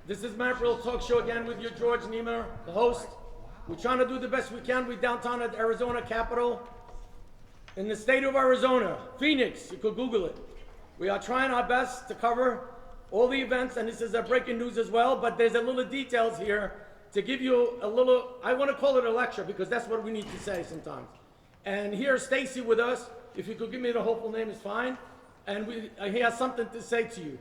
This is MAAP Real Talk Show again with your George Nemeh, the host. We're trying to do the best we can. We're downtown at Arizona Capitol in the state of Arizona, Phoenix. You could Google it. We are trying our best to cover all the events, and this is a breaking news as well, but there's a little details here to give you a little, I want to call it a lecture because that's what we need to say sometimes. And here's Stacy with us. If you could give me the whole full name, is fine. And he has something to say to you.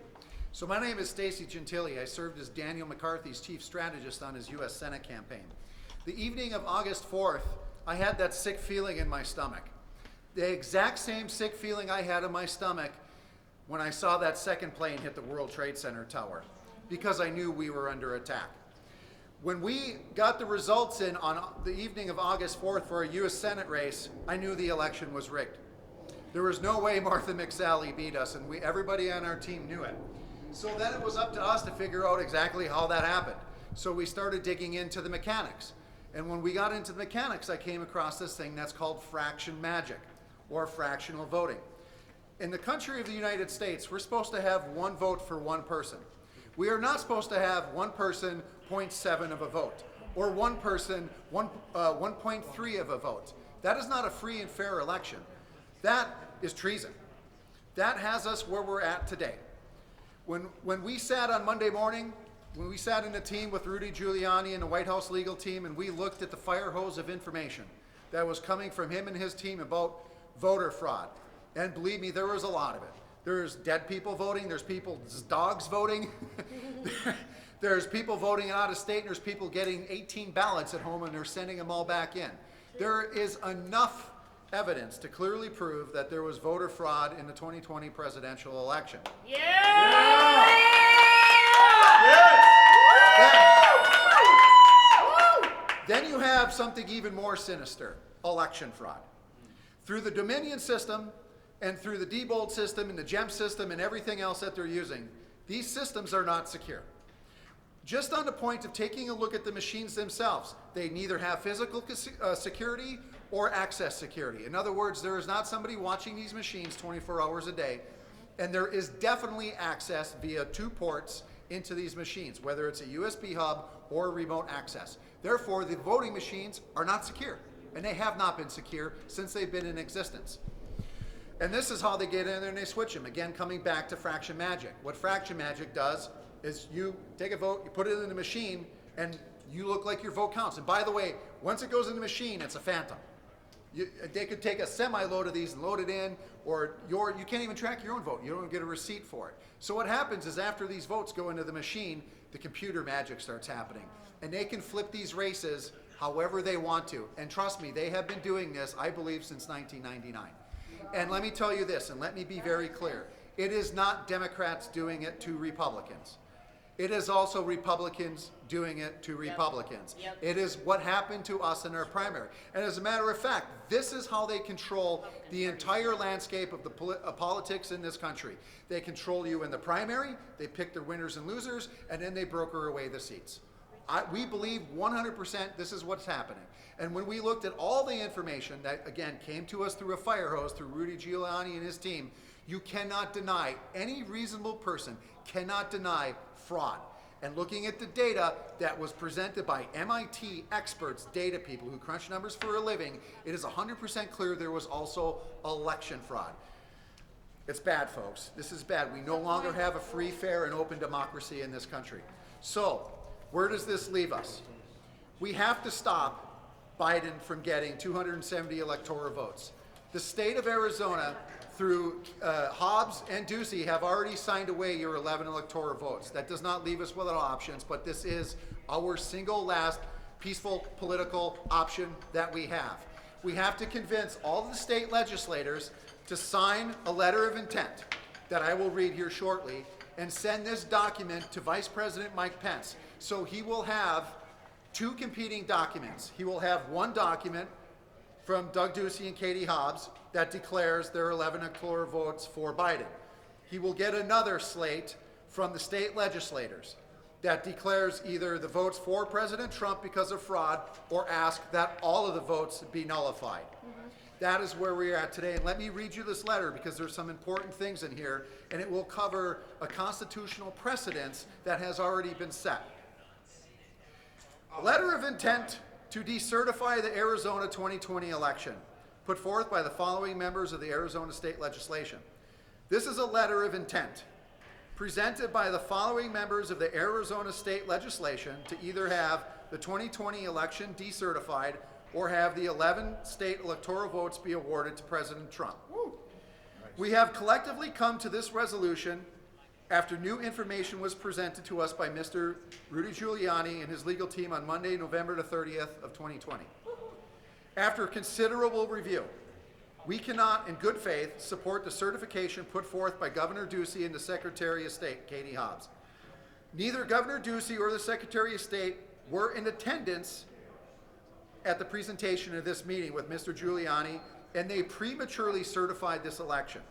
So my name is Stacy Gentile. I served as Daniel McCarthy's chief strategist on his U.S. Senate campaign. The evening of August 4th, I had that sick feeling in my stomach. The exact same sick feeling I had in my stomach when I saw that second plane hit the World Trade Center tower, because I knew we were under attack. When we got the results in on the evening of August 4th for a U.S. Senate race, I knew the election was rigged. There was no way Martha McSally beat us, and everybody on our team knew it. So then it was up to us to figure out exactly how that happened. So we started digging into the mechanics. And when we got into the mechanics, I came across this thing that's called fraction magic, or fractional voting. In the country of the United States, we're supposed to have one vote for one person. We are not supposed to have one person 0.7 of a vote, or one person 1.3 of a vote. That is not a free and fair election. That is treason. That has us where we're at today. When we sat on Monday morning, when we sat in a team with Rudy Giuliani and the White House legal team, and we looked at the fire hose of information that was coming from him and his team about voter fraud, and believe me, there was a lot of it. There's dead people voting, there's people's dogs voting, there's people voting out of state, and there's people getting 18 ballots at home and they're sending them all back in. There is enough evidence to clearly prove that there was voter fraud in the 2020 presidential election. Yeah! Then you have something even more sinister, election fraud. Through the Dominion system and through the Diebold system and the GEM system and everything else that they're using, these systems are not secure. Just on the point of taking a look at the machines themselves, they neither have physical security or access security. In other words, there is not somebody watching these machines 24 hours a day, and there is definitely access via 2 ports into these machines, whether it's a USB hub or remote access. Therefore, the voting machines are not secure, and they have not been secure since they've been in existence. And this is how they get in there and they switch them. Again, coming back to fraction magic. What fraction magic does is you take a vote, you put it in the machine, and you look like your vote counts. And by the way, once it goes in the machine, it's a phantom. They could take a semi-load of these and load it in, or you can't even track your own vote. You don't get a receipt for it. So what happens is after these votes go into the machine, the computer magic starts happening. And they can flip these races however they want to. And trust me, they have been doing this, I believe, since 1999. And let me tell you this, and let me be very clear. It is not Democrats doing it to Republicans. It is also Republicans doing it to Republicans. Yep. It is what happened to us in our primary. And as a matter of fact, this is how they control the entire landscape of the politics in this country. They control you in the primary, they pick their winners and losers, and then they broker away the seats. We believe 100% this is what's happening. And when we looked at all the information that, again, came to us through a fire hose, through Rudy Giuliani and his team, you cannot deny, any reasonable person cannot deny fraud. And looking at the data that was presented by MIT experts, data people who crunch numbers for a living, it is 100% clear there was also election fraud. It's bad, folks. This is bad. We no longer have a free, fair, and open democracy in this country. So, where does this leave us? We have to stop Biden from getting 270 electoral votes. The state of Arizona, through Hobbs and Ducey, have already signed away your 11 electoral votes. That does not leave us without options, but this is our single last peaceful political option that we have. We have to convince all the state legislators to sign a letter of intent that I will read here shortly and send this document to Vice President Mike Pence. So he will have 2 competing documents. He will have one document from Doug Ducey and Katie Hobbs that declares there are 11 electoral votes for Biden. He will get another slate from the state legislators that declares either the votes for President Trump because of fraud or ask that all of the votes be nullified. That is where we are at today. And let me read you this letter because there's some important things in here, and it will cover a constitutional precedence that has already been set. A letter of intent to decertify the Arizona 2020 election, put forth by the following members of the Arizona State Legislation. This is a letter of intent presented by the following members of the Arizona State Legislation to either have the 2020 election decertified or have the 11 state electoral votes be awarded to President Trump. We have collectively come to this resolution after new information was presented to us by Mr. Rudy Giuliani and his legal team on Monday, November the 30th of 2020. After considerable review, we cannot, in good faith, support the certification put forth by Governor Ducey and the Secretary of State, Katie Hobbs. Neither Governor Ducey or the Secretary of State were in attendance at the presentation of this meeting with Mr. Giuliani, and they prematurely certified this election.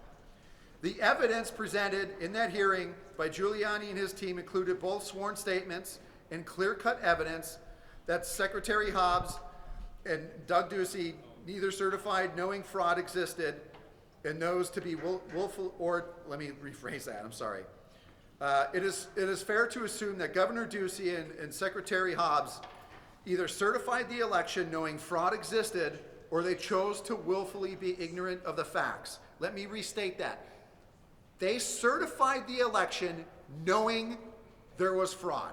The evidence presented in that hearing by Giuliani and his team included both sworn statements and clear-cut evidence that Secretary Hobbs and Doug Ducey neither certified knowing fraud existed and those to be willful, or let me rephrase that, I'm sorry. It is fair to assume that Governor Ducey and Secretary Hobbs either certified the election knowing fraud existed or they chose to willfully be ignorant of the facts. Let me restate that. They certified the election knowing there was fraud,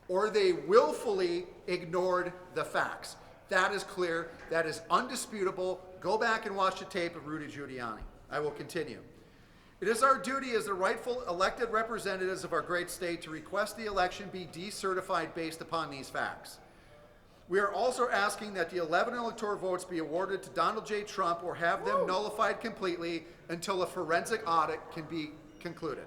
or they willfully ignored the facts. That is clear. That is undisputable. Go back and watch the tape of Rudy Giuliani. I will continue. It is our duty as the rightful elected representatives of our great state to request the election be decertified based upon these facts. We are also asking that the 11 electoral votes be awarded to Donald J. Trump or have them nullified completely until a forensic audit can be concluded.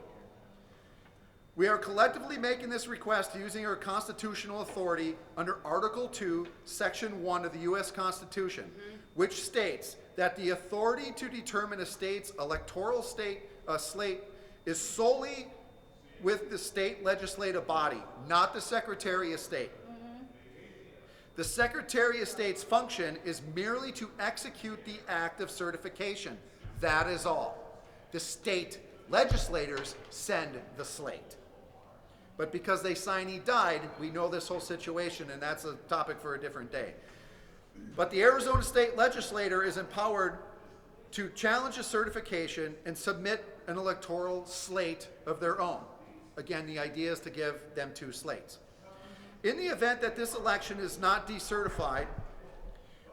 We are collectively making this request using our constitutional authority under Article 2, Section 1 of the U.S. Constitution, which states that the authority to determine a state's electoral slate is solely with the state legislative body, not the Secretary of State. The Secretary of State's function is merely to execute the act of certification. That is all. The state legislators send the slate. But because they sign he died, we know this whole situation, and that's a topic for a different day. But the Arizona State Legislature is empowered to challenge a certification and submit an electoral slate of their own. Again, the idea is to give them two slates. In the event that this election is not decertified,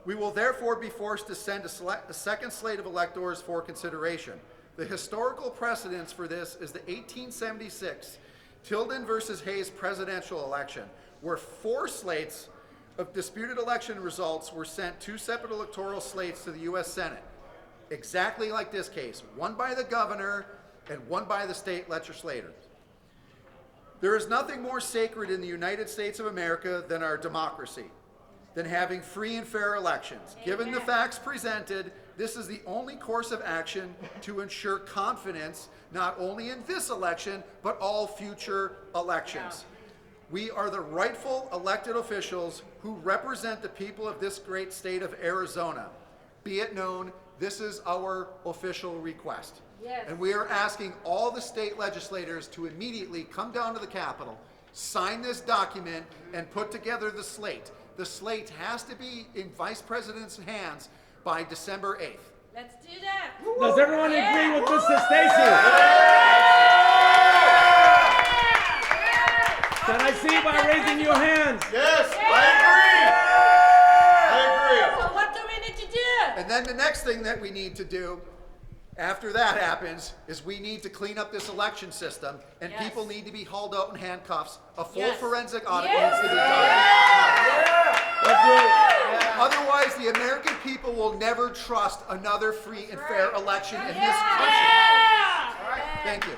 we will therefore be forced to send a second slate of electors for consideration. The historical precedence for this is the 1876 Tilden versus Hayes presidential election, where 4 slates of disputed election results were sent 2 separate electoral slates to the U.S. Senate, exactly like this case, one by the governor and one by the state legislators. There is nothing more sacred in the United States of America than our democracy, than having free and fair elections. Amen. Given the facts presented, this is the only course of action to ensure confidence not only in this election, but all future elections. We are the rightful elected officials who represent the people of this great state of Arizona. Be it known, this is our official request. Yes. And we are asking all the state legislators to immediately come down to the Capitol, sign this document, and put together the slate. The slate has to be in Vice President's hands by December 8th. Let's do that. Does everyone agree with Mr. Stacy? Can I see by raising your hands? Yes, I agree. So what do we need to do? And then the next thing that we need to do after that happens is we need to clean up this election system, and people need to be hauled out in handcuffs. A full forensic audit needs to be done. Let's do it. Otherwise, the American people will never trust another free and fair election in this country. Thank you.